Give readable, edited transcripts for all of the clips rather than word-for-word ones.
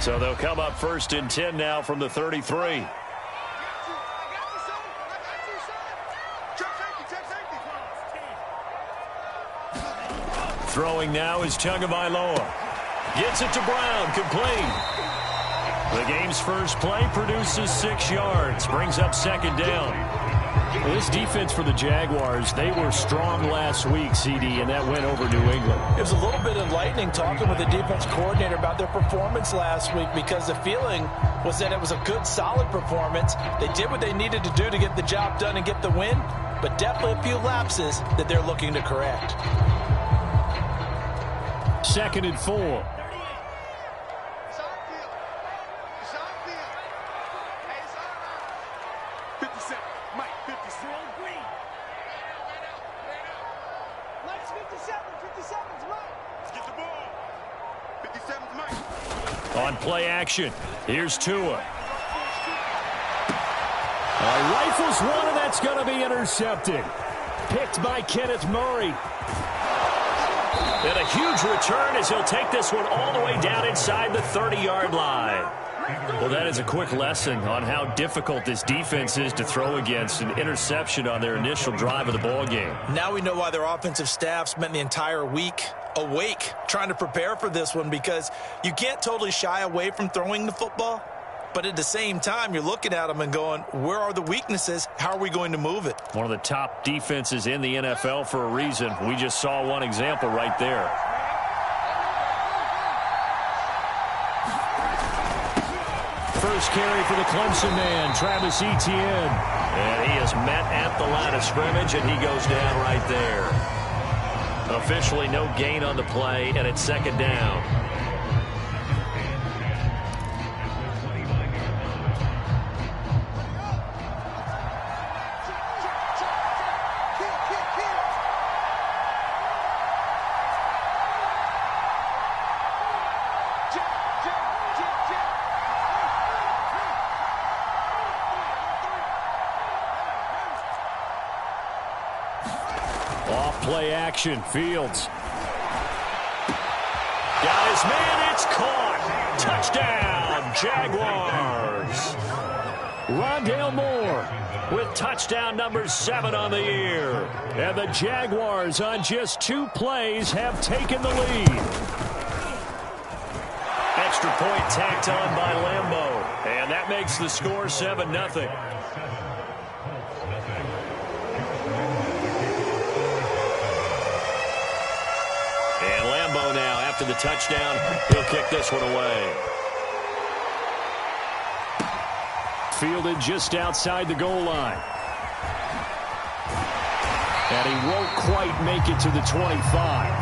So they'll come up 1st and 10 now from the 33. Throwing now is Tagovailoa. Gets it to Brown, complete. The game's first play produces 6 yards, brings up 2nd down. Well, this defense for the Jaguars, they were strong last week, CD, and that went over New England. It was a little bit enlightening talking with the defense coordinator about their performance last week, because the feeling was that it was a good, solid performance. They did what they needed to do to get the job done and get the win, but definitely a few lapses that they're looking to correct. 2nd and 4. On play action, here's Tua. Rifles one, and that's going to be intercepted. Picked by Kenneth Murray. And a huge return as he'll take this one all the way down inside the 30-yard line. Well, that is a quick lesson on how difficult this defense is to throw against. An interception on their initial drive of the ball game. Now we know why their offensive staff spent the entire week awake trying to prepare for this one, because you can't totally shy away from throwing the football, but at the same time you're looking at them and going, where are the weaknesses? How are we going to move it? One of the top defenses in the NFL for a reason. We just saw one example right there. First carry for the Clemson man, Travis Etienne. And he is met at the line of scrimmage, and he goes down right there. Officially no gain on the play, and it's 2nd down. Play action, Fields. Got his man, it's caught. Touchdown, Jaguars. Rondale Moore with touchdown number 7 on the year. And the Jaguars on just 2 plays have taken the lead. Extra point tacked on by Lambeau. And that makes the score 7-0. Now, after the touchdown, he'll kick this one away. Fielded just outside the goal line. And he won't quite make it to the 25.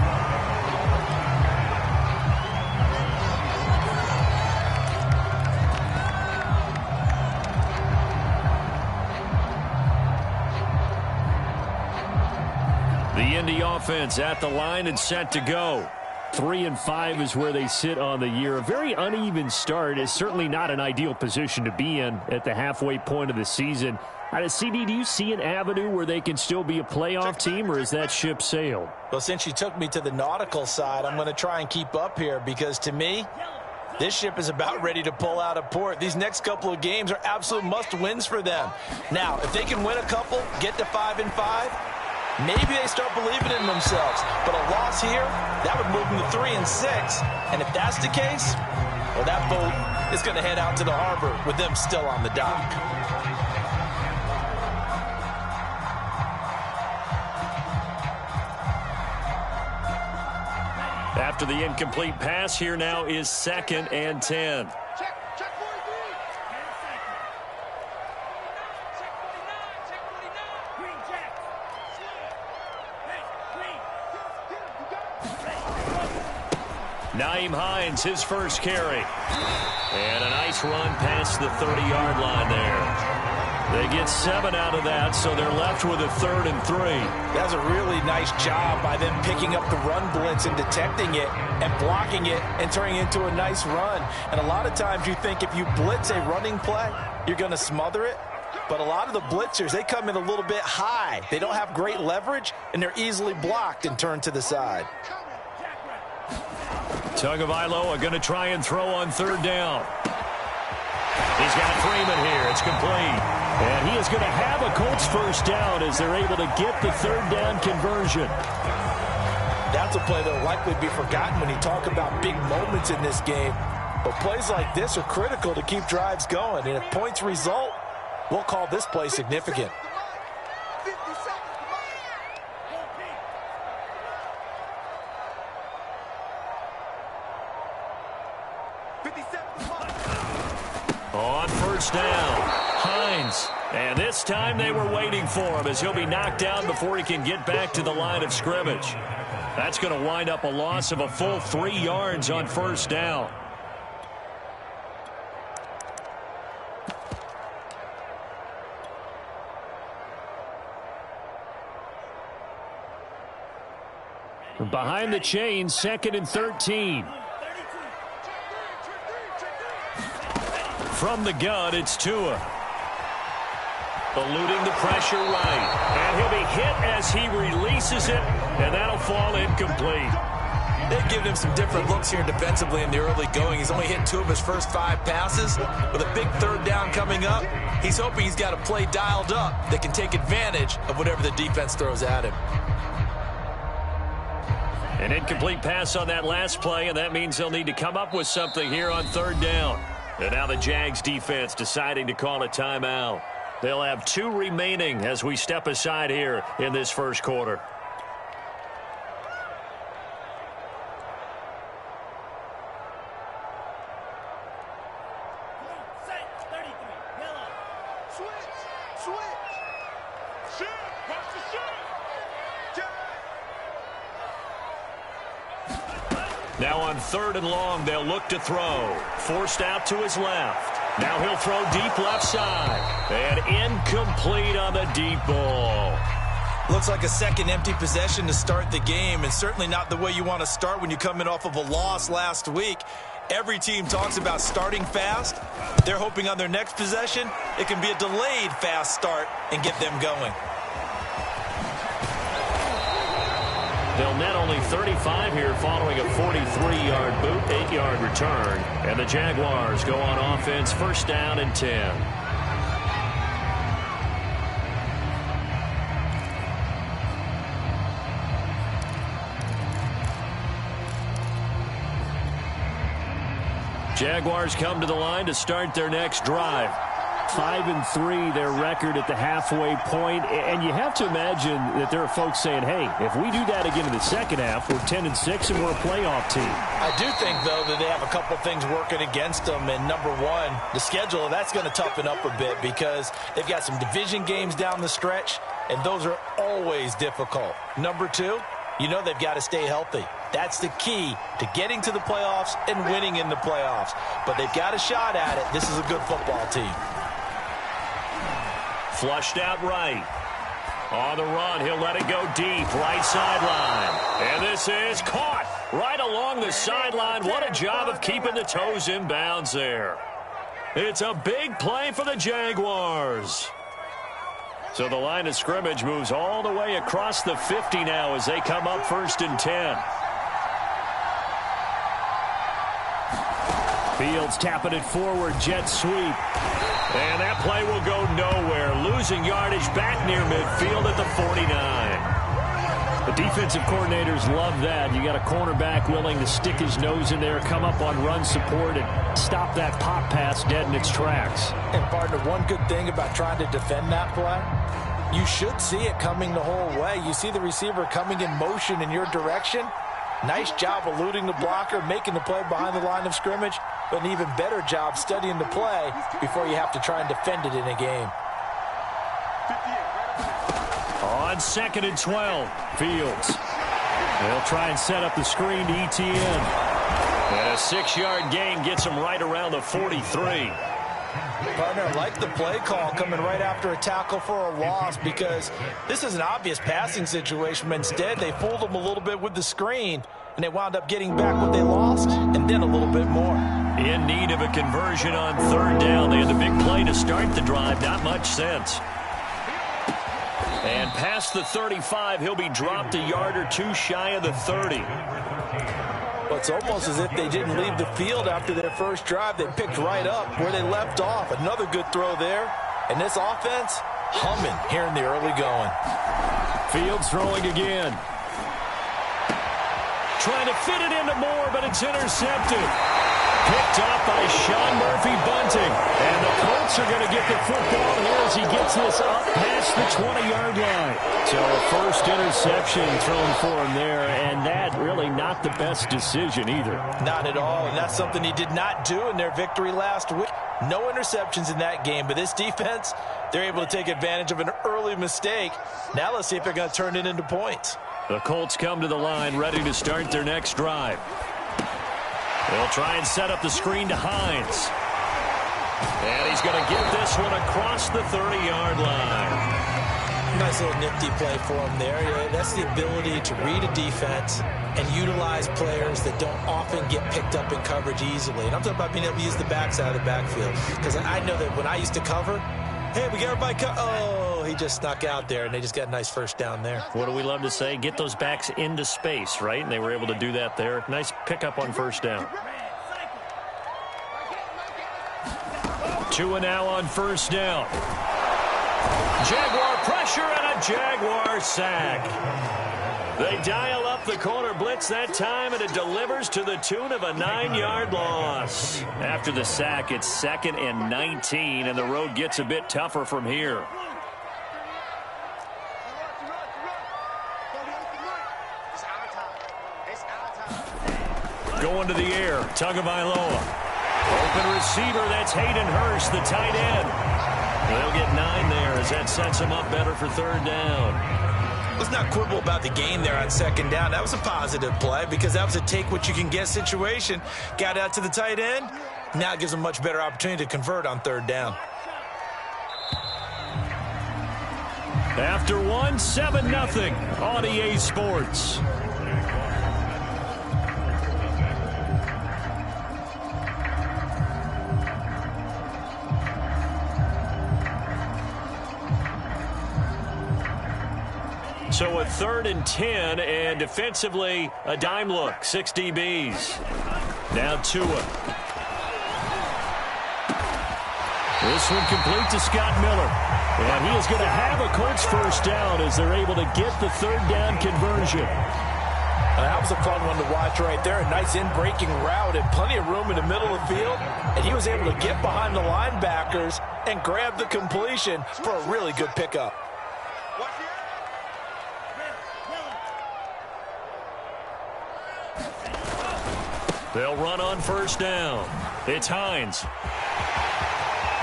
The Indy offense at the line and set to go. 3-5 is where they sit on the year. A very uneven start is certainly not an ideal position to be in at the halfway point of the season. CD, do you see an avenue where they can still be a playoff team, or is that ship sailed? Well, since you took me to the nautical side, I'm going to try and keep up here, because to me, this ship is about ready to pull out of port. These next couple of games are absolute must-wins for them. Now, if they can win a couple, get to 5-5, maybe they start believing in themselves. But a loss here, that would move them to 3-6. And if that's the case, well, that boat is going to head out to the harbor with them still on the dock. After the incomplete pass, here now is 2nd and 10. Nyheim Hines, his first carry. And a nice run past the 30-yard line there. They get 7 out of that, so they're left with a 3rd and 3. That's a really nice job by them picking up the run blitz and detecting it and blocking it and turning it into a nice run. And a lot of times you think if you blitz a running play, you're going to smother it. But a lot of the blitzers, they come in a little bit high. They don't have great leverage, and they're easily blocked and turned to the side. Tagovailoa are going to try and throw on third down. He's got Freeman here. It's complete. And he is going to have a Colts first down as they're able to get the third down conversion. That's a play that will likely be forgotten when you talk about big moments in this game. But plays like this are critical to keep drives going. And if points result, we'll call this play significant. On first down, Hines. And this time they were waiting for him as he'll be knocked down before he can get back to the line of scrimmage. That's going to wind up a loss of a full 3 yards on first down. Behind the chains, 2nd and 13. From the gun, it's Tua. Eluding the pressure right. And he'll be hit as he releases it, and that'll fall incomplete. They've given him some different looks here defensively in the early going. He's only hit 2 of his first 5 passes. With a big third down coming up, he's hoping he's got a play dialed up that can take advantage of whatever the defense throws at him. An incomplete pass on that last play, and that means they'll need to come up with something here on third down. And now the Jags defense deciding to call a timeout. They'll have 2 remaining as we step aside here in this first quarter. Now on 3rd and long, they'll look to throw. Forced out to his left. Now he'll throw deep left side. And incomplete on the deep ball. Looks like a second empty possession to start the game, and certainly not the way you want to start when you're coming off of a loss last week. Every team talks about starting fast. They're hoping on their next possession, it can be a delayed fast start and get them going. They'll net only 35 here following a 43-yard boot, 8-yard return. And the Jaguars go on offense, first down and 10. Jaguars come to the line to start their next drive. 5-3, their record at the halfway point. And you have to imagine that there are folks saying, hey, if we do that again in the second half, we're 10-6 and we're a playoff team. I do think, though, that they have a couple things working against them. And number one, the schedule, that's going to toughen up a bit because they've got some division games down the stretch, and those are always difficult. Number two, you know they've got to stay healthy. That's the key to getting to the playoffs and winning in the playoffs. But they've got a shot at it. This is a good football team. Flushed out right. On the run, he'll let it go deep, right sideline. And this is caught right along the sideline. What a job of keeping the toes in bounds there. It's a big play for the Jaguars. So the line of scrimmage moves all the way across the 50 now as they come up 1st and 10. Fields tapping it forward, jet sweep. And that play will go nowhere. Losing yardage back near midfield at the 49. The defensive coordinators love that. You got a cornerback willing to stick his nose in there, come up on run support, and stop that pop pass dead in its tracks. And, partner, one good thing about trying to defend that play, you should see it coming the whole way. You see the receiver coming in motion in your direction. Nice job eluding the blocker, making the play behind the line of scrimmage, but an even better job studying the play before you have to try and defend it in a game. On 2nd and 12, Fields. They'll try and set up the screen to ETN. And a 6-yard gain gets him right around the 43. Partner, I like the play call coming right after a tackle for a loss because this is an obvious passing situation, but instead they fooled them a little bit with the screen, and they wound up getting back what they lost and then a little bit more. In need of a conversion on 3rd down. They had the big play to start the drive. Not much sense. And past the 35, he'll be dropped a yard or two shy of the 30. Well, it's almost as if they didn't leave the field after their first drive. They picked right up where they left off. Another good throw there. And this offense, humming here in the early going. Fields throwing again. Trying to fit it into Moore, but it's intercepted. Picked off by Sean Murphy-Bunting. And the Colts are going to get the football here as he gets this up past the 20-yard line. So a first interception thrown for him there, and that really not the best decision either. Not at all, and that's something he did not do in their victory last week. No interceptions in that game, but this defense, they're able to take advantage of an early mistake. Now let's see if they're going to turn it into points. The Colts come to the line ready to start their next drive. They'll try and set up the screen to Hines. And he's going to get this one across the 30-yard line. Nice little nifty play for him there. Yeah, that's the ability to read a defense and utilize players that don't often get picked up in coverage easily. And I'm talking about being able to use the backside of the backfield. Because I know that when I used to cover, hey, we got everybody oh, he just snuck out there, and they just got a nice first down there. What do we love to say? Get those backs into space, right? And they were able to do that there. Nice pickup on first down. Tua now on first down. Jaguar pressure and a Jaguar sack. They dial up the corner blitz that time, and it delivers to the tune of a 9-yard loss. After the sack, it's 2nd and 19, and the road gets a bit tougher from here. Going to the air, Tagovailoa. Open receiver, that's Hayden Hurst, the tight end. They'll get 9 there as that sets him up better for third down. Let's not quibble about the gain there on second down. That was a positive play because that was a take-what-you-can-get situation. Got out to the tight end. Now it gives them a much better opportunity to convert on third down. After 7-0 on EA Sports. So a 3rd and 10, and defensively, a dime look, 6 DBs. Now Tua. This one complete to Scott Miller. And he is going to have a Colts first down as they're able to get the third down conversion. That was a fun one to watch right there. A nice in-breaking route and plenty of room in the middle of the field. And he was able to get behind the linebackers and grab the completion for a really good pickup. They'll run on first down. It's Hines.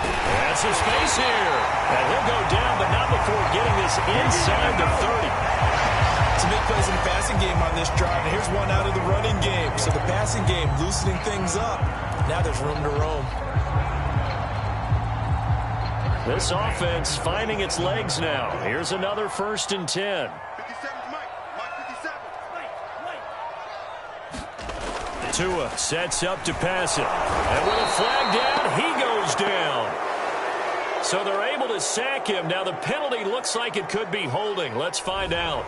That's a space here. And he'll go down, but not before getting this inside the 30. Some big plays in the passing game on this drive. And here's one out of the running game. So the passing game loosening things up. Now there's room to roam. This offense finding its legs now. Here's another 1st and 10. Tua sets up to pass it. And with a flag down, he goes down. So they're able to sack him. Now the penalty looks like it could be holding. Let's find out.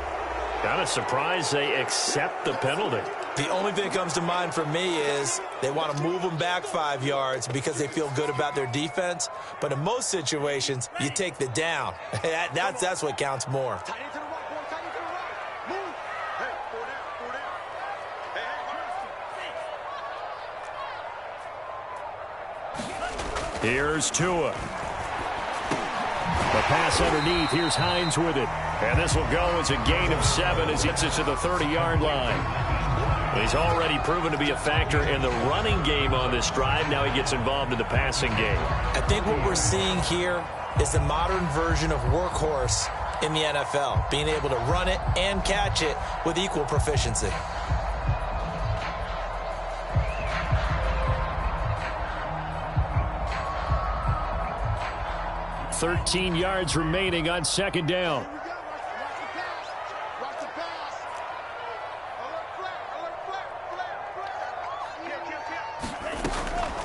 Kind of surprised they accept the penalty. The only thing that comes to mind for me is they want to move them back 5 yards because they feel good about their defense. But in most situations, you take the down. That's what counts more. Here's Tua. The pass underneath. Here's Hines with it. And this will go as a gain of 7 as he gets it to the 30-yard line. He's already proven to be a factor in the running game on this drive. Now he gets involved in the passing game. I think what we're seeing here is the modern version of workhorse in the NFL, being able to run it and catch it with equal proficiency. 13 yards remaining on second down.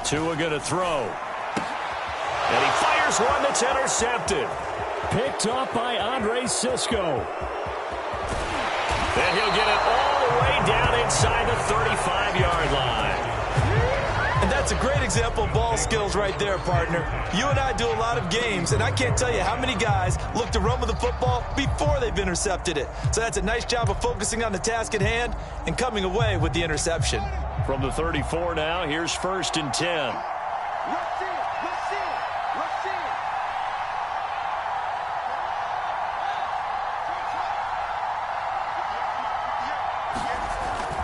Tua going to throw. And he fires one that's intercepted. Picked off by Andre Sisco. And he'll get it all the way down inside the 35-yard line. And that's a great example of ball skills right there, partner. You and I do a lot of games, and I can't tell you how many guys look to run with the football before they've intercepted it. So that's a nice job of focusing on the task at hand and coming away with the interception. From the 34 now, here's 1st and 10.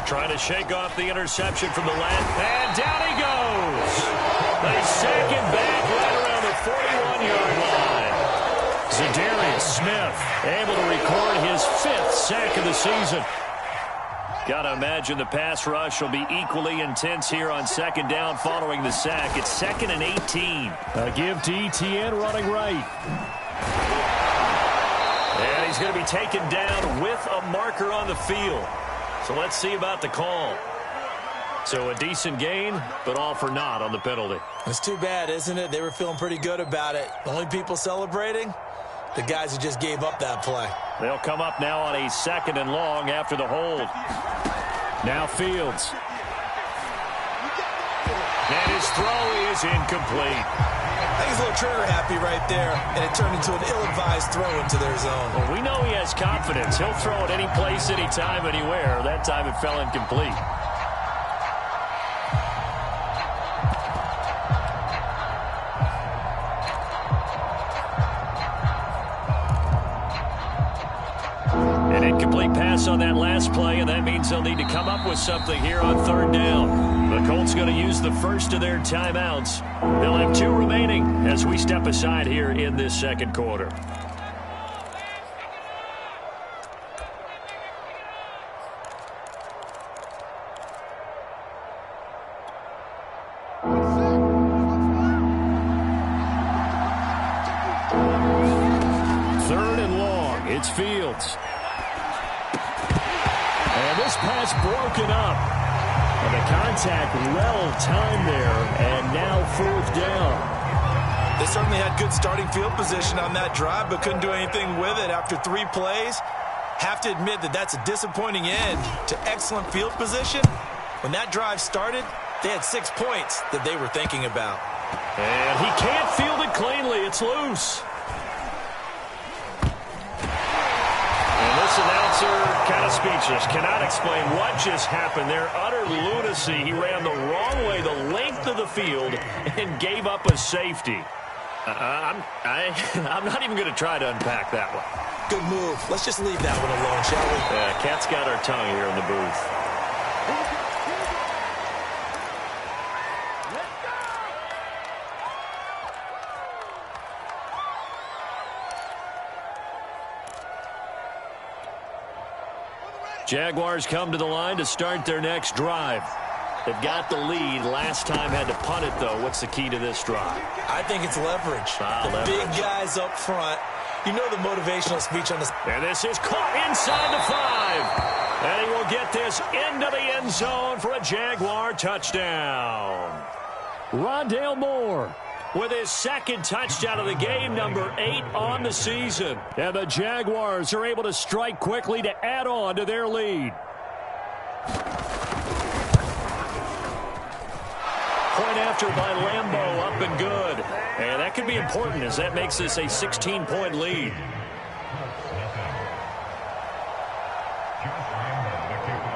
Trying to shake off the interception from the left, and down he goes. They sack him back right around the 41-yard line. Zadarius Smith able to record his 5th sack of the season. Got to imagine the pass rush will be equally intense here on 2nd down following the sack. It's 2nd and 18. A give to ETN running right. And he's going to be taken down with a marker on the field. So let's see about the call. So a decent gain, but all for naught on the penalty. It's too bad, isn't it? They were feeling pretty good about it. The only people celebrating, the guys who just gave up that play. They'll come up now on a 2nd and long after the hold. Now Fields. And his throw is incomplete. I think he's a little trigger happy right there, and it turned into an ill-advised throw into their zone. Well, we know he has confidence. He'll throw it any place, anytime, anywhere. That time it fell incomplete. An incomplete pass on that last play, and that means they'll need to come up with something here on 3rd down. The Colts going to use the first of their timeouts. They'll have 2 remaining as we step aside here in this 2nd quarter. It's Fields. And this pass broken up. And the contact well timed there. And now 4th down. They certainly had good starting field position on that drive, but couldn't do anything with it after 3 plays. Have to admit that that's a disappointing end to excellent field position. When that drive started, they had 6 points that they were thinking about. And he can't field it cleanly. It's loose. This announcer kind of speechless, cannot explain what just happened there. Utter lunacy. He ran the wrong way, the length of the field, and gave up a safety. I'm not even going to try to unpack that one. Good move. Let's just leave that one alone, shall we? Yeah, Cat's got our tongue here in the booth. Jaguars come to the line to start their next drive. They've got the lead. Last time had to punt it, though. What's the key to this drive? I think it's leverage. The big guys up front. You know the motivational speech on this. And this is caught inside the 5. And he will get this into the end zone for a Jaguar touchdown. Rondale Moore with his 2nd touchdown of the game, number 8 on the season. And the Jaguars are able to strike quickly to add on to their lead. Point after by Lambeau, up and good. And that could be important as that makes this a 16-point lead.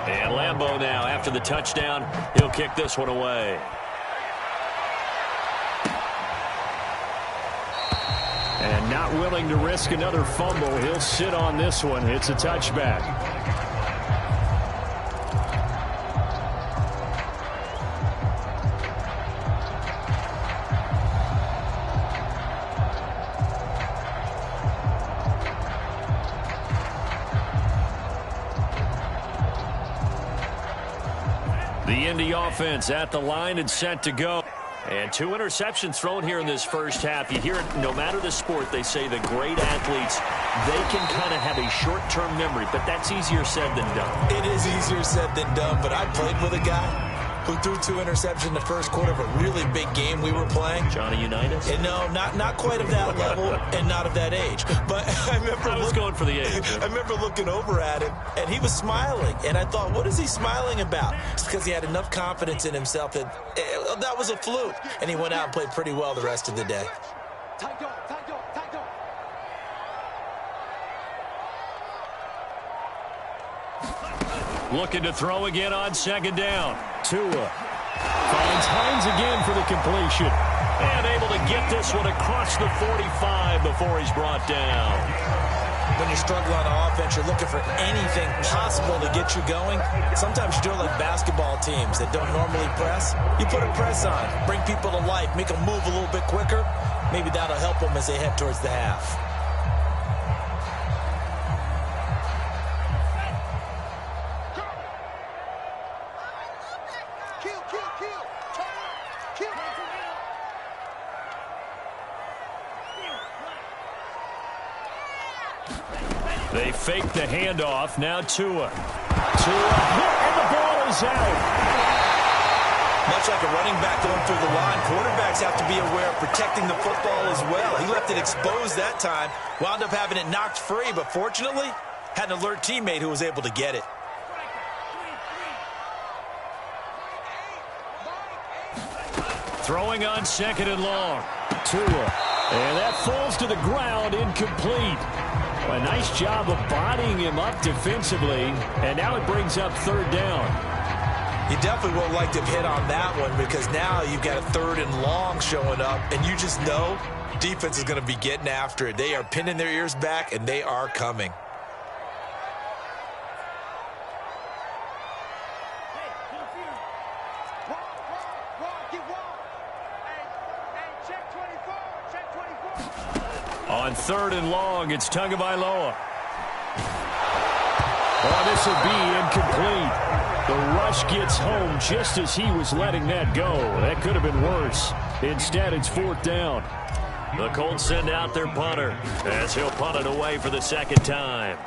And Lambeau now, after the touchdown, he'll kick this one away. And not willing to risk another fumble, he'll sit on this one. It's a touchback. The Indy offense at the line and set to go. And 2 interceptions thrown here in this first half. You hear it, no matter the sport, they say the great athletes, they can kind of have a short-term memory, but that's easier said than done. It is easier said than done, but I played with a guy who threw 2 interceptions in the first quarter of a really big game we were playing. Johnny Unitas? And no, not quite of that level and not of that age. But I was going for the age. I remember looking over at him, and he was smiling. And I thought, what is he smiling about? It's because he had enough confidence in himself that that was a fluke. And he went out and played pretty well the rest of the day. Looking to throw again on second down. Tua finds Hines again for the completion. And able to get this one across the 45 before he's brought down. When you're struggling on offense, you're looking for anything possible to get you going. Sometimes you do it like basketball teams that don't normally press. You put a press on, bring people to life, make them move a little bit quicker. Maybe that'll help them as they head towards the half. They fake the handoff. Now Tua. And the ball is out. Much like a running back going through the line, quarterbacks have to be aware of protecting the football as well. He left it exposed that time, wound up having it knocked free, but fortunately, had an alert teammate who was able to get it. Throwing on second and long. Tua. And that falls to the ground, incomplete. A nice job of bodying him up defensively, and now it brings up third down. You definitely would like to have hit on that one because now you've got a third and long showing up, and you just know defense is going to be getting after it. They are pinning their ears back, and they are coming. On third and long, it's Tagovailoa. Oh, this will be incomplete. The rush gets home just as he was letting that go. That could have been worse. Instead, it's fourth down. The Colts send out their punter as he'll punt it away for the second time.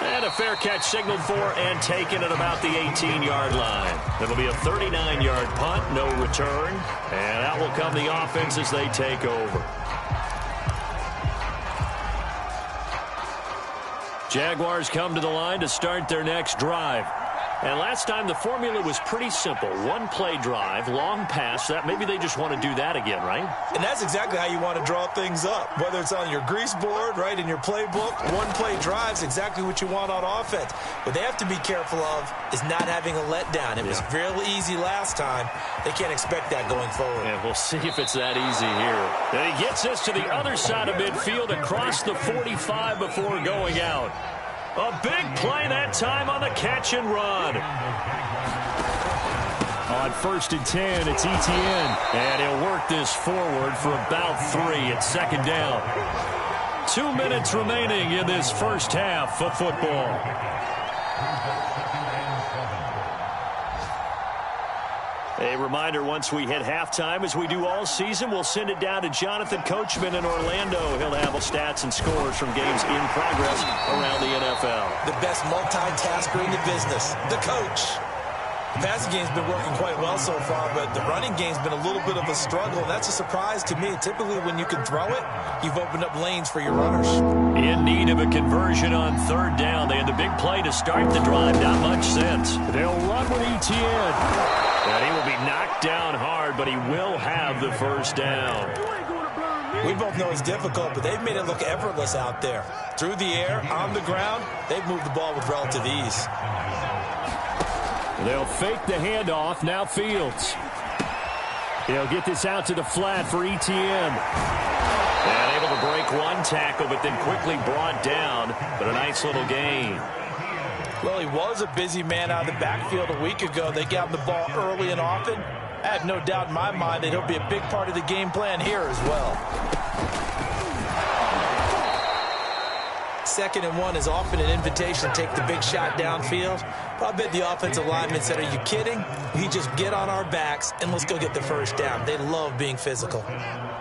And a fair catch signaled for and taken at about the 18-yard line. It'll be a 39-yard punt, no return. And out will come the offense as they take over. Jaguars come to the line to start their next drive. And last time the formula was pretty simple. One play drive, long pass. That maybe they just want to do that again, right? And that's exactly how you want to draw things up. Whether it's on your grease board, right, in your playbook, one play drive's exactly what you want on offense. What they have to be careful of is not having a letdown. It was real easy last time. They can't expect that going forward. And we'll see if it's that easy here. And he gets us to the other side of midfield across the 45 before going out. A big play that time on the catch and run. On first and 10, it's Etienne. And he'll work this forward for about 3 at second down. 2 minutes remaining in this first half of football. A reminder, once we hit halftime, as we do all season, we'll send it down to Jonathan Coachman in Orlando. He'll have stats and scores from games in progress around the NFL. The best multitasker in the business, the coach. The passing game's been working quite well so far, but the running game's been a little bit of a struggle. That's a surprise to me. Typically, when you can throw it, you've opened up lanes for your runners. In need of a conversion on third down. They had the big play to start the drive. Not much sense. They'll run with Etienne. And he will be knocked down hard, but he will have the first down. We both know it's difficult, but they've made it look effortless out there. Through the air, on the ground, they've moved the ball with relative ease. They'll fake the handoff. Now Fields. He'll get this out to the flat for Etienne. And able to break one tackle, but then quickly brought down. But a nice little gain. Well, he was a busy man out of the backfield a week ago. They got him the ball early and often. I have no doubt in my mind that he'll be a big part of the game plan here as well. 2nd and 1 is often an invitation to take the big shot downfield. But I bet the offensive lineman said, are you kidding? We just get on our backs and let's go get the first down. They love being physical.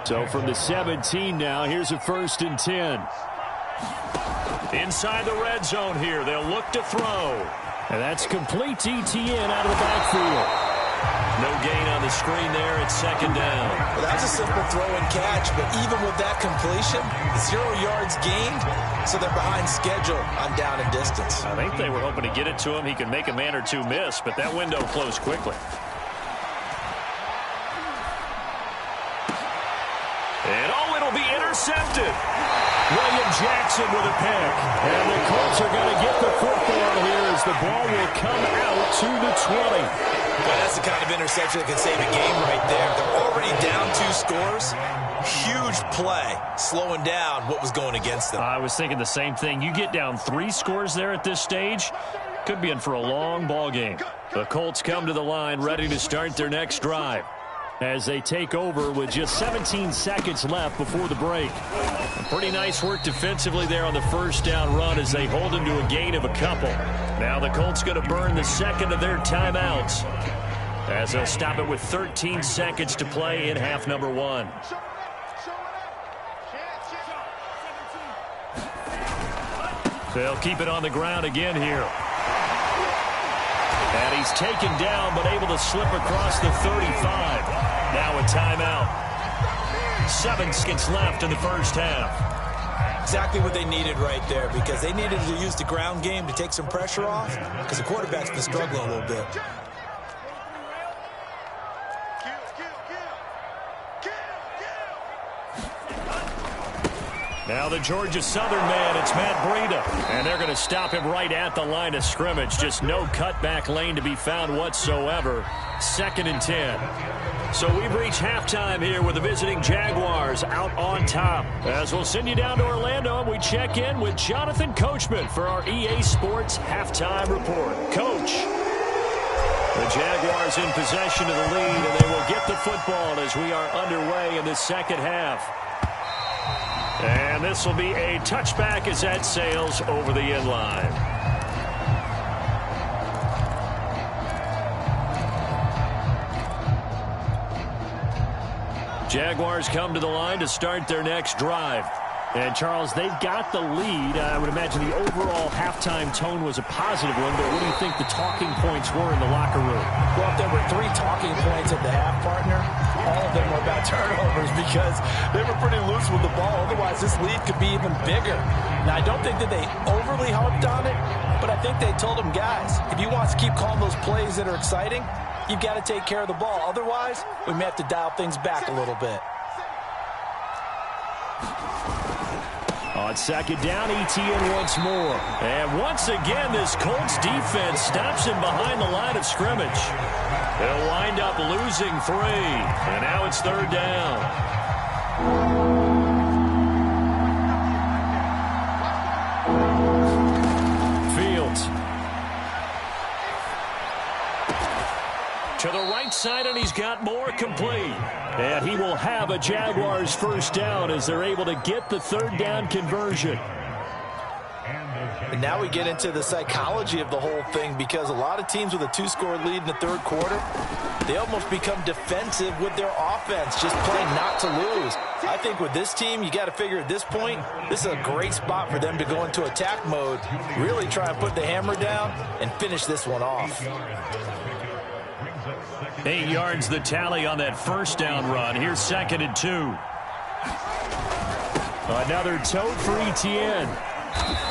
So from the 17 now, here's a 1st and 10. Inside the red zone here, they'll look to throw. And that's complete to ETN out of the backfield. No gain on the screen there. It's second down. Well, that's a simple throw and catch, but even with that completion, 0 yards gained, so they're behind schedule on down and distance. I think they were hoping to get it to him. He could make a man or two miss, but that window closed quickly. And it'll be intercepted. William Jackson with a pick. And the Colts are going to get the football here as the ball will come out to the 20. But that's the kind of interception that can save a game right there. They're already down 2 scores. Huge play, slowing down what was going against them. I was thinking the same thing. You get down 3 scores there at this stage, could be in for a long ball game. The Colts come to the line ready to start their next drive as they take over with just 17 seconds left before the break. Pretty nice work defensively there on the first down run as they hold him to a gain of a couple. Now the Colts going to burn the second of their timeouts as they'll stop it with 13 seconds to play in half number 1. They'll keep it on the ground again here. And he's taken down but able to slip across the 35. Now a timeout. 7 seconds left in the first half. Exactly what they needed right there, because they needed to use the ground game to take some pressure off, because the quarterback's been struggling a little bit. Now the Georgia Southern man, it's Matt Breida. And they're going to stop him right at the line of scrimmage. Just no cutback lane to be found whatsoever. 2nd and 10. So we've reached halftime here with the visiting Jaguars out on top. As we'll send you down to Orlando, and we check in with Jonathan Coachman for our EA Sports Halftime Report. Coach. The Jaguars in possession of the lead, and they will get the football as we are underway in the second half. And this will be a touchback as that sails over the end line. Jaguars come to the line to start their next drive. And, Charles, they've got the lead. I would imagine the overall halftime tone was a positive one, but what do you think the talking points were in the locker room? Well, if there were 3 talking points at the half, partner, all of them were about turnovers because they were pretty loose with the ball. Otherwise, this lead could be even bigger. Now, I don't think that they overly harped on it, but I think they told them, guys, if you want to keep calling those plays that are exciting, you've got to take care of the ball. Otherwise, we may have to dial things back a little bit. On second down, ETN once more. And once again, this Colts defense stops him behind the line of scrimmage. They'll wind up losing 3. And now it's 3rd down. Fields. To the right side, and he's got more complete. And he will have a Jaguars first down as they're able to get the 3rd down conversion. And now we get into the psychology of the whole thing, because a lot of teams with a 2-score lead in the 3rd quarter, they almost become defensive with their offense, just playing not to lose. I think with this team, you got to figure at this point, this is a great spot for them to go into attack mode, really try and put the hammer down and finish this one off. 8 yards the tally on that first down run. Here's 2nd and 2. Another tote for ETN.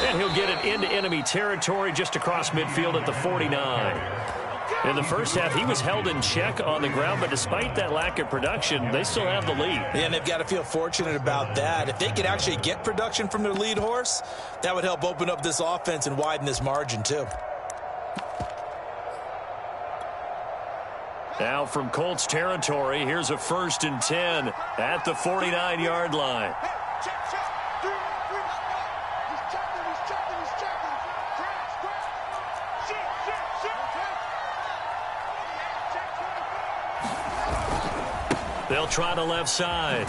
And he'll get it into enemy territory just across midfield at the 49. In the first half, he was held in check on the ground, but despite that lack of production, they still have the lead. And they've got to feel fortunate about that. If they could actually get production from their lead horse, that would help open up this offense and widen this margin too. Now from Colts territory, here's a 1st and 10 at the 49-yard line. They'll try the left side.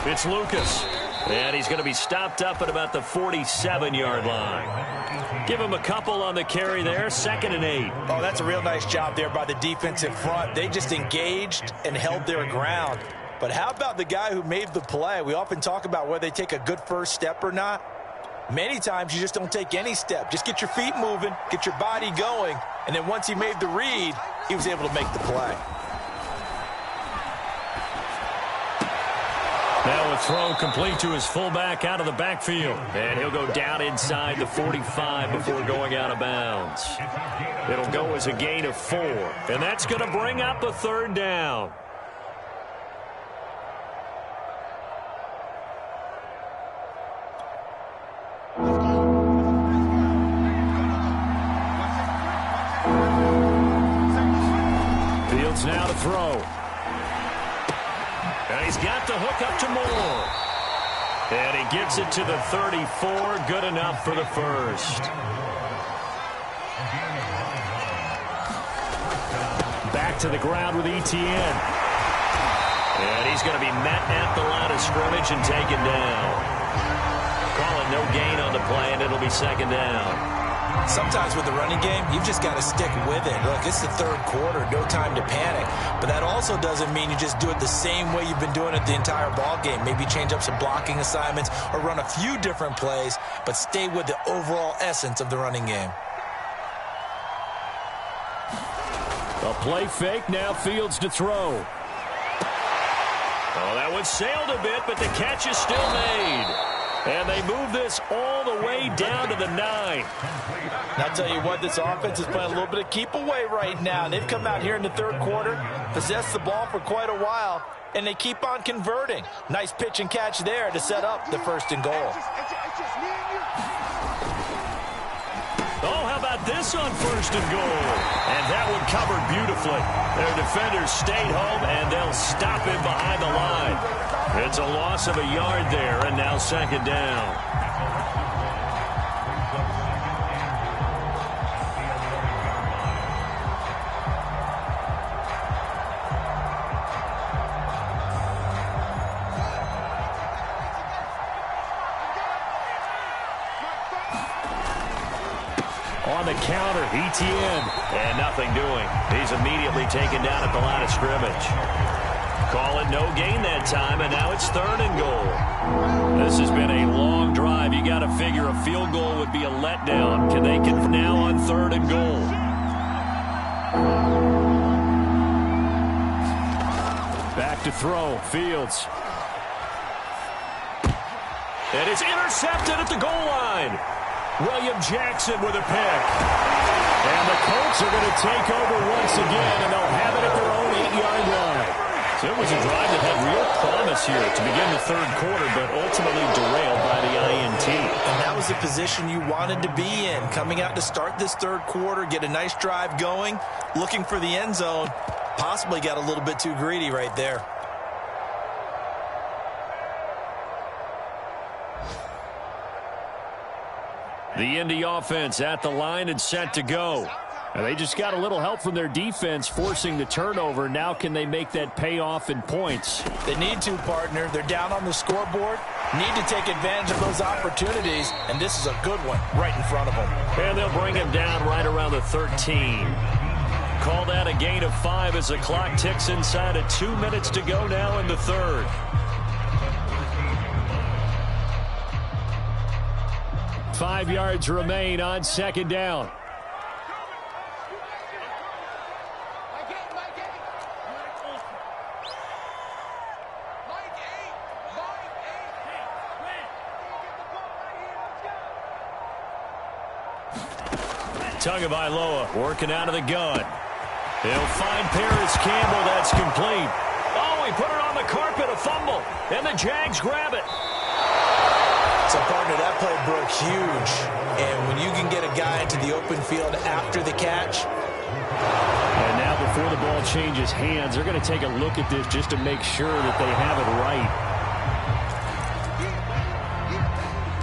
It's Lucas. And he's going to be stopped up at about the 47-yard line. Give him a couple on the carry there. 2nd and 8. Oh, that's a real nice job there by the defensive front. They just engaged and held their ground. But how about the guy who made the play? We often talk about whether they take a good first step or not. Many times you just don't take any step. Just get your feet moving, get your body going, and then once he made the read, he was able to make the play. Now a throw complete to his fullback out of the backfield. And he'll go down inside the 45 before going out of bounds. It'll go as a gain of 4. And that's going to bring up a third down. Fields now to throw. And he's got the hook up to Moore. And he gets it to the 34. Good enough for the first. Back to the ground with Etienne. And he's going to be met at the line of scrimmage and taken down. Calling no gain on the play, and it'll be second down. Sometimes with the running game, you've just got to stick with it. Look, it's the third quarter, no time to panic. But that also doesn't mean you just do it the same way you've been doing it the entire ball game. Maybe change up some blocking assignments or run a few different plays, but stay with the overall essence of the running game. A play fake, now Fields to throw. Oh, that one sailed a bit, but the catch is still made. And they move this all the way down to the 9. I'll tell you what, this offense is playing a little bit of keep away right now. They've come out here in the third quarter, possessed the ball for quite a while, and they keep on converting. Nice pitch and catch there to set up the first and goal. Oh, how about this on first and goal? And that one covered beautifully. Their defenders stayed home, and they'll stop him behind the line. It's a loss of a yard there, and now second down. On the counter, Etienne. And nothing doing. He's immediately taken down at the line of scrimmage. Call it no gain that time, and now it's third and goal. This has been a long drive. You got to figure a field goal would be a letdown. Can they get now on third and goal? Back to throw, Fields. And it's intercepted at the goal line. William Jackson with a pick. And the Colts are going to take over once again, and they'll have it at their own 8-yard line. So it was a drive that had real promise here to begin the third quarter, but ultimately derailed by the INT. And that was the position you wanted to be in. Coming out to start this third quarter, get a nice drive going, looking for the end zone. Possibly got a little bit too greedy right there. The Indy offense at the line and set to go. And they just got a little help from their defense forcing the turnover. Now can they make that pay off in points? They need to, partner. They're down on the scoreboard. Need to take advantage of those opportunities. And this is a good one right in front of them. And they'll bring him down right around the 13. Call that a gain of 5 as the clock ticks inside of 2 minutes to go now in the third. 5 yards remain on second down. Tagovailoa working out of the gun. He'll find Paris Campbell. That's complete. Oh, he put it on the carpet, a fumble. And the Jags grab it. So, partner, that play broke huge. And when you can get a guy into the open field after the catch. And now before the ball changes hands, they're going to take a look at this just to make sure that they have it right.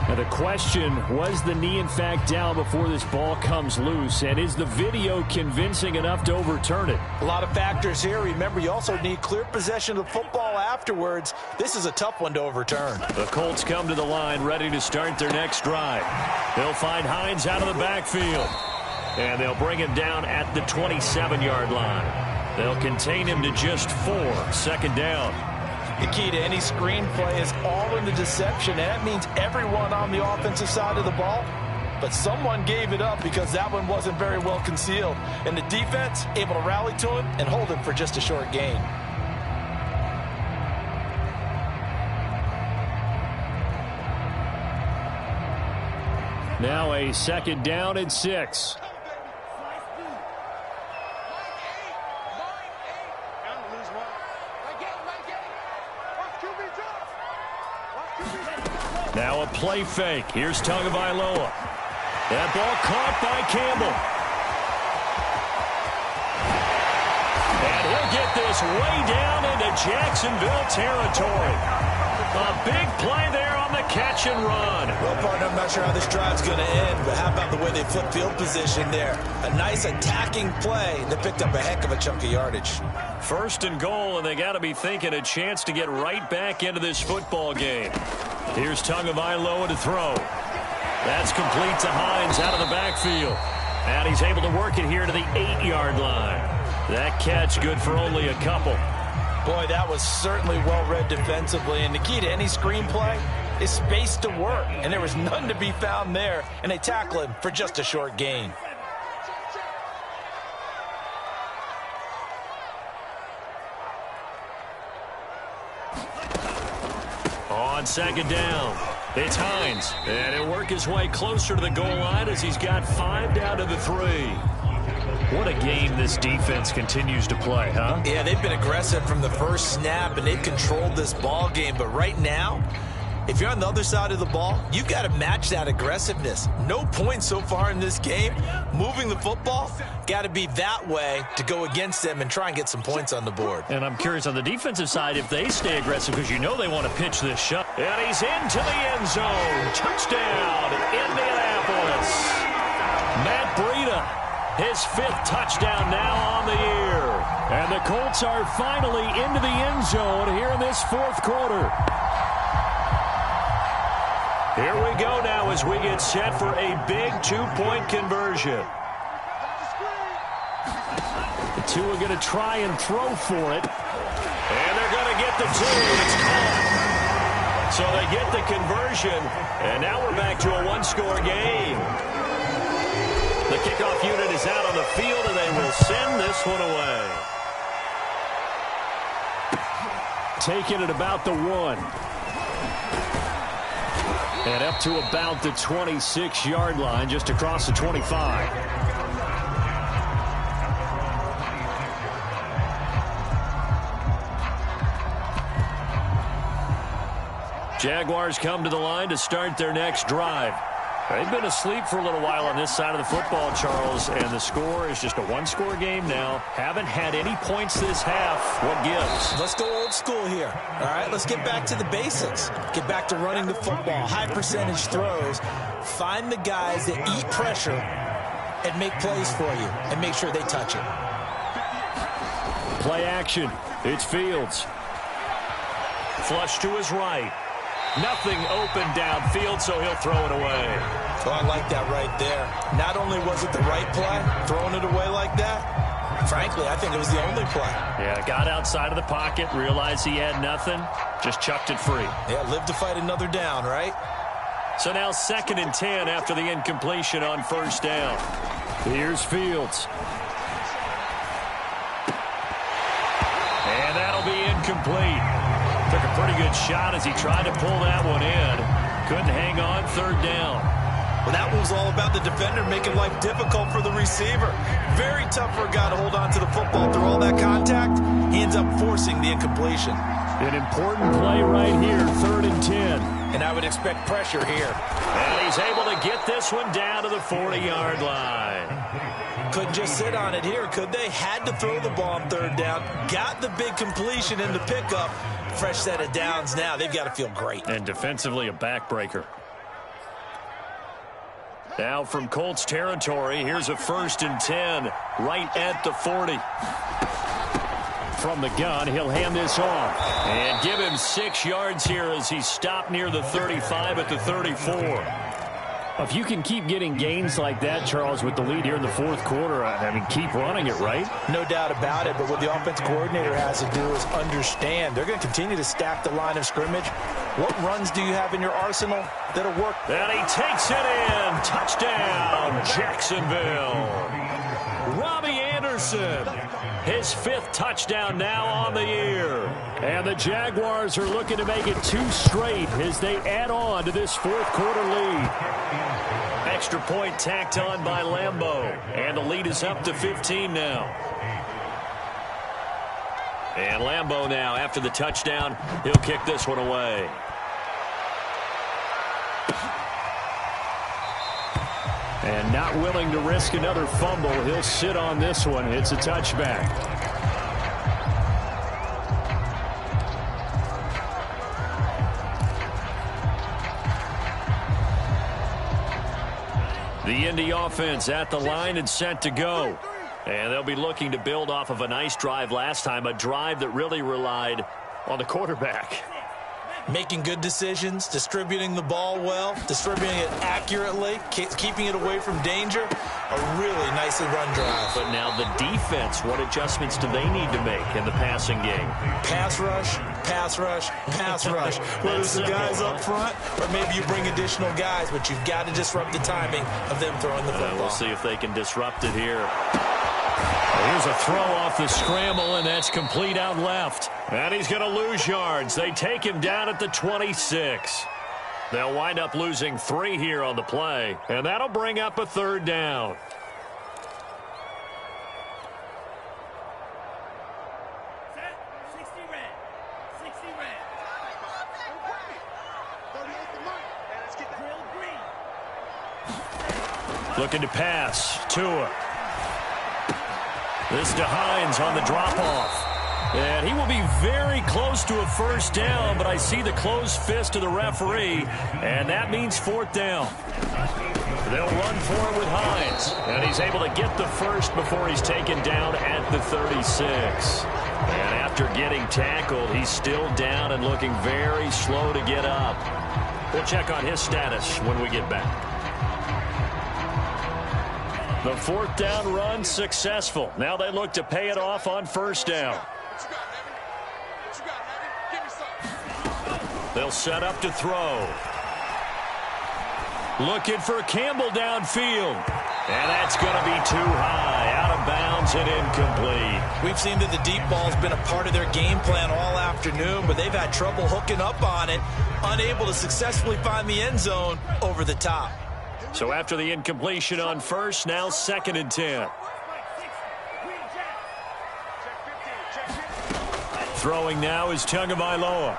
Now the question, was the knee in fact down before this ball comes loose? And is the video convincing enough to overturn it? A lot of factors here. Remember, you also need clear possession of the football afterwards. This is a tough one to overturn. The Colts come to the line ready to start their next drive. They'll find Hines out of the backfield. And they'll bring him down at the 27-yard line. They'll contain him to just 4. Second down. The key to any screenplay is all in the deception, and that means everyone on the offensive side of the ball. But someone gave it up because that one wasn't very well concealed. And the defense able to rally to him and hold him for just a short gain. Now a 2nd down and 6. Now a play fake. Here's Tagovailoa. That ball caught by Campbell. And he'll get this way down into Jacksonville territory. A big play there on the catch and run. Well, partner, I'm not sure how this drive's going to end, but how about the way they flip field position there? A nice attacking play that picked up a heck of a chunk of yardage. 1st and goal, and they got to be thinking a chance to get right back into this football game. Here's Tagovailoa to throw. That's complete to Hines out of the backfield. And he's able to work it here to the 8-yard line. That catch good for only a couple. Boy, that was certainly well-read defensively. And the key to any screenplay is space to work. And there was none to be found there. And they tackle him for just a short gain. On 2nd down, it's Hines. And he'll work his way closer to the goal line as he's got 5 down to the 3. What a game this defense continues to play, huh? Yeah, they've been aggressive from the first snap, and they've controlled this ball game. But right now, if you're on the other side of the ball, you've got to match that aggressiveness. No points so far in this game. Moving the football, got to be that way to go against them and try and get some points on the board. And I'm curious on the defensive side if they stay aggressive because you know they want to pitch this shot. And he's into the end zone. Touchdown, Indianapolis. Matt Breida. His 5th touchdown now on the year. And the Colts are finally into the end zone here in this 4th quarter. Here we go now as we get set for a big 2-point conversion. The two are going to try and throw for it. And they're going to get the 2. It's caught. So they get the conversion. And now we're back to a 1-score game. The kickoff unit is out on the field, and they will send this one away. Taking it about the 1. And up to about the 26-yard line, just across the 25. Jaguars come to the line to start their next drive. They've been asleep for a little while on this side of the football, Charles, and the score is just a 1-score game now. Haven't had any points this half. What gives? Let's go old school here. All right, let's get back to the basics. Get back to running the football, high percentage throws. Find the guys that eat pressure and make plays for you and make sure they touch it. Play action. It's Fields. Flush to his right. Nothing open downfield, so he'll throw it away. Oh, I like that right there. Not only was it the right play, throwing it away like that, frankly, I think it was the only play. Yeah, got outside of the pocket, realized he had nothing, just chucked it free. Yeah, live to fight another down, right? So now 2nd and 10 after the incompletion on 1st down. Here's Fields. And that'll be incomplete. Took a pretty good shot as he tried to pull that one in. Couldn't hang on 3rd down. Well, that was all about the defender making life difficult for the receiver. Very tough for a guy to hold on to the football through all that contact. He ends up forcing the incompletion. An important play right here, 3rd and 10. And I would expect pressure here. And he's able to get this one down to the 40-yard line. Couldn't just sit on it here, could they? Had to throw the ball on 3rd down. Got the big completion in the pickup. Fresh set of downs now. They've got to feel great. And defensively, a backbreaker. Now from Colts territory, here's a 1st and 10 right at the 40. From the gun, he'll hand this off and give him 6 yards here as he stopped near the 35 at the 34. If you can keep getting gains like that, Charles, with the lead here in the fourth quarter, I mean, keep running it, right? No doubt about it, but what the offense coordinator has to do is understand. They're going to continue to stack the line of scrimmage. What runs do you have in your arsenal that'll work? And he takes it in. Touchdown, Jacksonville. Robbie Anderson, his 5th touchdown now on the year. And the Jaguars are looking to make it 2 straight as they add on to this fourth quarter lead. Extra point tacked on by Lambeau. And the lead is up to 15 now. And Lambeau now, after the touchdown, he'll kick this one away. And not willing to risk another fumble, he'll sit on this one. It's a touchback. The Indy offense at the line and set to go. And they'll be looking to build off of a nice drive last time, a drive that really relied on the quarterback. Making good decisions, distributing the ball well, distributing it accurately, keeping it away from danger. A really nicely run drive. But now the defense, what adjustments do they need to make in the passing game? Pass rush, pass rush, pass rush. Whether it's the guys up front or maybe you bring additional guys, but you've got to disrupt the timing of them throwing the football. We'll see if they can disrupt it here. Here's a throw off the scramble, and that's complete out left. And he's going to lose yards. They take him down at the 26. They'll wind up losing 3 here on the play, and that'll bring up a 3rd down. Looking to pass. Tua. This to Hines on the drop-off. And he will be very close to a 1st down, but I see the closed fist of the referee, and that means 4th down. They'll run for it with Hines, and he's able to get the 1st before he's taken down at the 36. And after getting tackled, he's still down and looking very slow to get up. We'll check on his status when we get back. The 4th down run successful. Now they look to pay it off on 1st down. They'll set up to throw. Looking for Campbell downfield. And that's going to be too high. Out of bounds and incomplete. We've seen that the deep ball's been a part of their game plan all afternoon, but they've had trouble hooking up on it, unable to successfully find the end zone over the top. So after the incompletion on 1st, now 2nd and 10. Throwing now is Tagovailoa.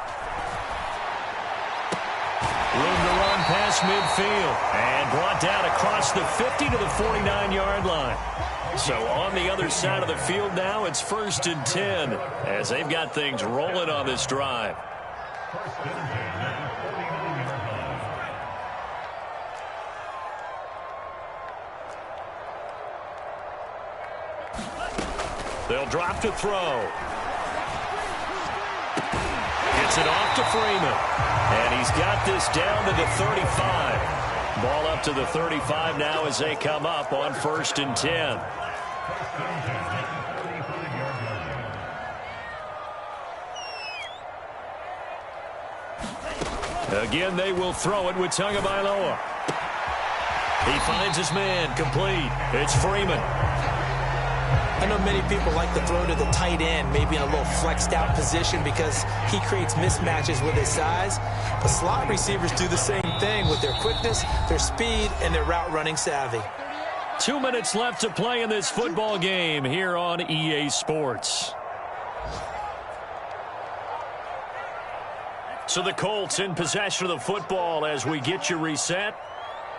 Room to run past midfield. And brought down across the 50 to the 49-yard line. So on the other side of the field now, it's 1st and 10 as they've got things rolling on this drive. They'll drop to throw. Gets it off to Freeman. And he's got this down to the 35. Ball up to the 35 now as they come up on 1st and 10. Again, they will throw it with Tagovailoa. He finds his man complete. It's Freeman. I know many people like to throw to the tight end, maybe in a little flexed out position because he creates mismatches with his size. But slot receivers do the same thing with their quickness, their speed, and their route running savvy. 2 minutes left to play in this football game here on EA Sports. So the Colts in possession of the football as we get you reset.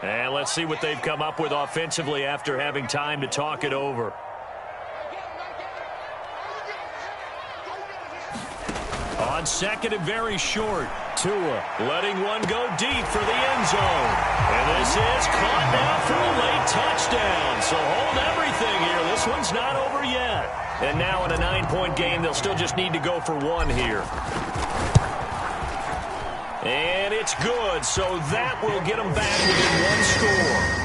And let's see what they've come up with offensively after having time to talk it over. On 2nd and very short, Tua letting one go deep for the end zone. And this is caught now for a late touchdown. So hold everything here. This one's not over yet. And now in a 9-point game, they'll still just need to go for 1 here. And it's good, so that will get them back within one score.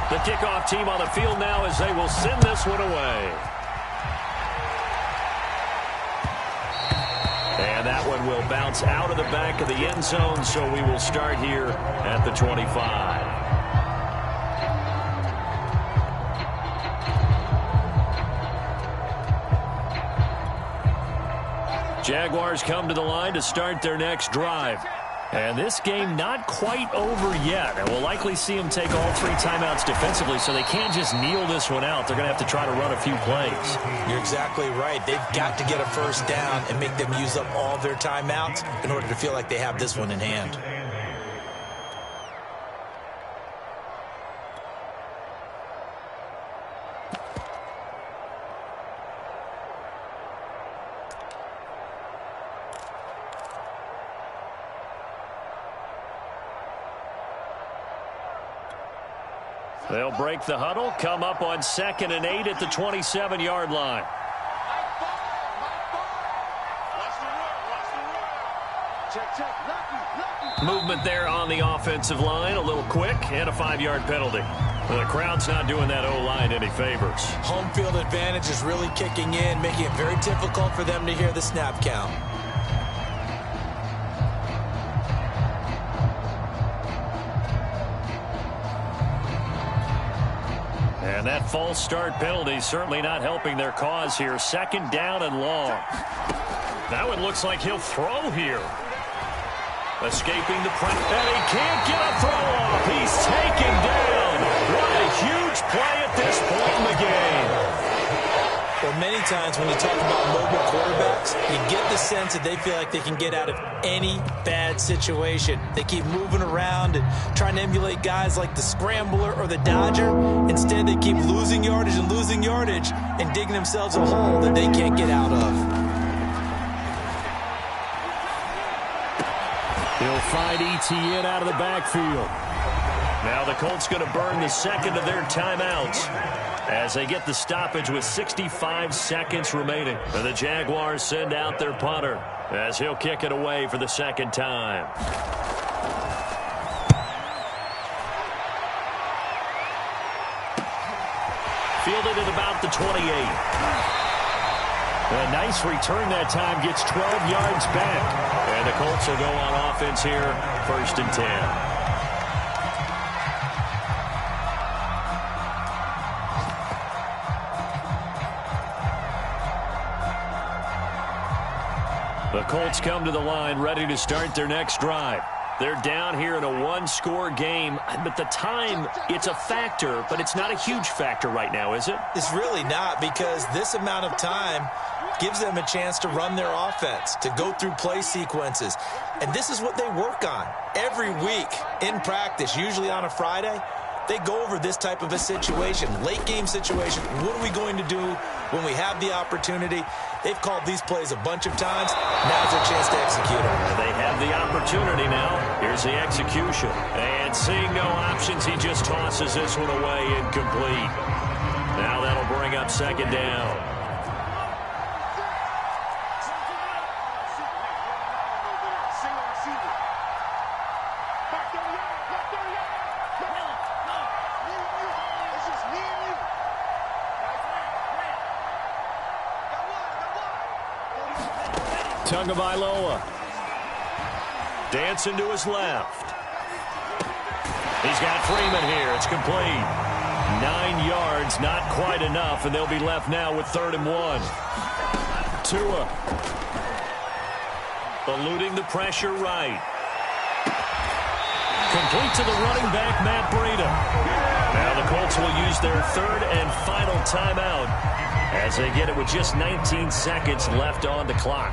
The kickoff team on the field now as they will send this one away. And that one will bounce out of the back of the end zone, so we will start here at the 25. Jaguars come to the line to start their next drive. And this game not quite over yet. And we'll likely see them take all 3 timeouts defensively, so they can't just kneel this one out. They're going to have to try to run a few plays. You're exactly right. They've got to get a first down and make them use up all their timeouts in order to feel like they have this one in hand. They'll break the huddle, come up on 2nd and 8 at the 27-yard line. Movement there on the offensive line, a little quick, and a 5-yard penalty. Well, the crowd's not doing that O-line any favors. Home field advantage is really kicking in, making it very difficult for them to hear the snap count. And that false start penalty certainly not helping their cause here. 2nd down and long. That one looks like he'll throw here. Escaping the press, and he can't get a throw off. He's taken down. What a huge play at this point in the game. Well, many times when you talk about mobile quarterbacks, you get the sense that they feel like they can get out of any bad situation. They keep moving around and trying to emulate guys like the Scrambler or the Dodger. Instead, they keep losing yardage and digging themselves a hole that they can't get out of. He'll find ETN out of the backfield. Now the Colts going to burn the 2nd of their timeouts as they get the stoppage with 65 seconds remaining. And the Jaguars send out their punter as he'll kick it away for the 2nd time. Fielded at about the 28. A nice return that time, gets 12 yards back. And the Colts will go on offense here, 1st and 10. The Colts come to the line ready to start their next drive. They're down here in a 1-score game, but the time, it's a factor, but it's not a huge factor right now, is it? It's really not, because this amount of time gives them a chance to run their offense, to go through play sequences. And this is what they work on every week in practice, usually on a Friday. They go over this type of a situation, late game situation. What are we going to do when we have the opportunity? They've called these plays a bunch of times. Now's their chance to execute them. They have the opportunity now. Here's the execution. And seeing no options, he just tosses this one away incomplete. Now that'll bring up 2nd down. Tagovailoa dancing to his left. He's got Freeman here. It's complete. 9 yards, not quite enough, and they'll be left now with 3rd and 1. Tua eluding the pressure right. Complete to the running back, Matt Breida. Now the Colts will use their 3rd and final timeout as they get it with just 19 seconds left on the clock.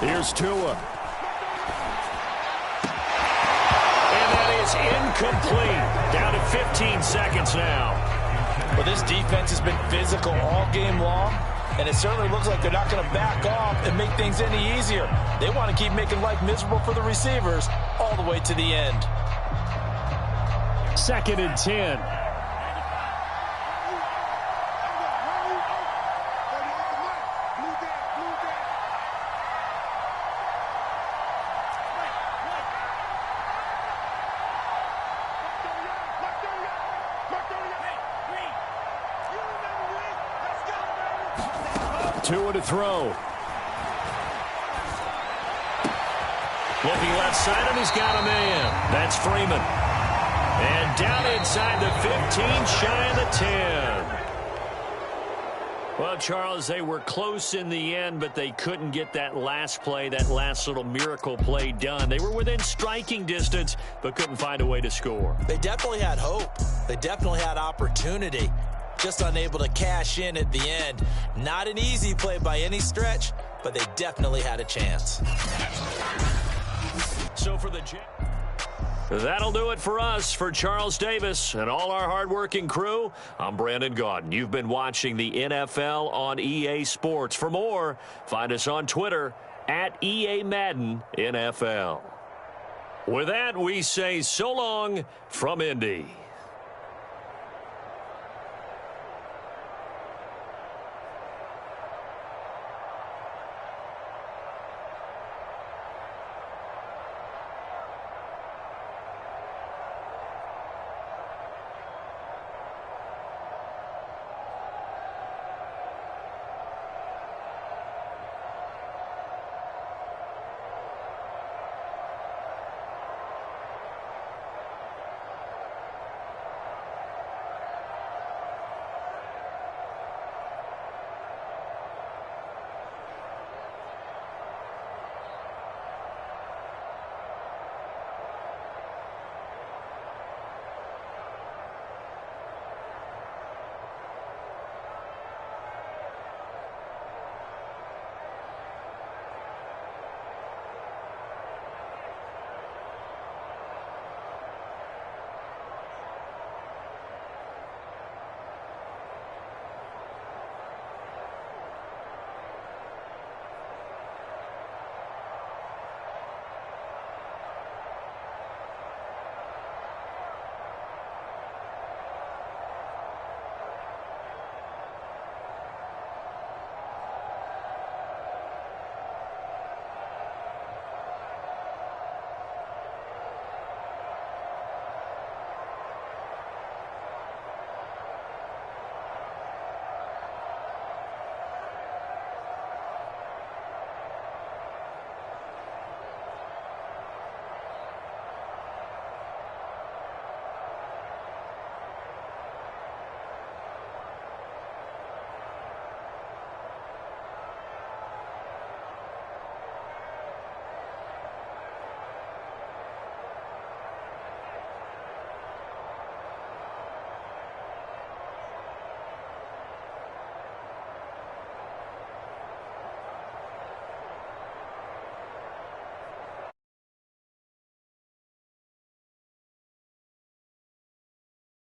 Here's Tua. And that is incomplete. Down to 15 seconds now. Well, this defense has been physical all game long, and it certainly looks like they're not going to back off and make things any easier. They want to keep making life miserable for the receivers all the way to the end. 2nd and 10. Tua to throw. Looking left side, and he's got a man. That's Freeman. And down inside the 15, shy of the 10. Well, Charles, they were close in the end, but they couldn't get that last play, that last little miracle play done. They were within striking distance, but couldn't find a way to score. They definitely had hope. They definitely had opportunity. Just unable to cash in at the end. Not an easy play by any stretch, but they definitely had a chance. So for the Jets, that'll do it for us. For Charles Davis and all our hardworking crew, I'm Brandon Gaudin. You've been watching the NFL on EA Sports. For more, find us on Twitter at EA Madden NFL. With that, we say so long from Indy.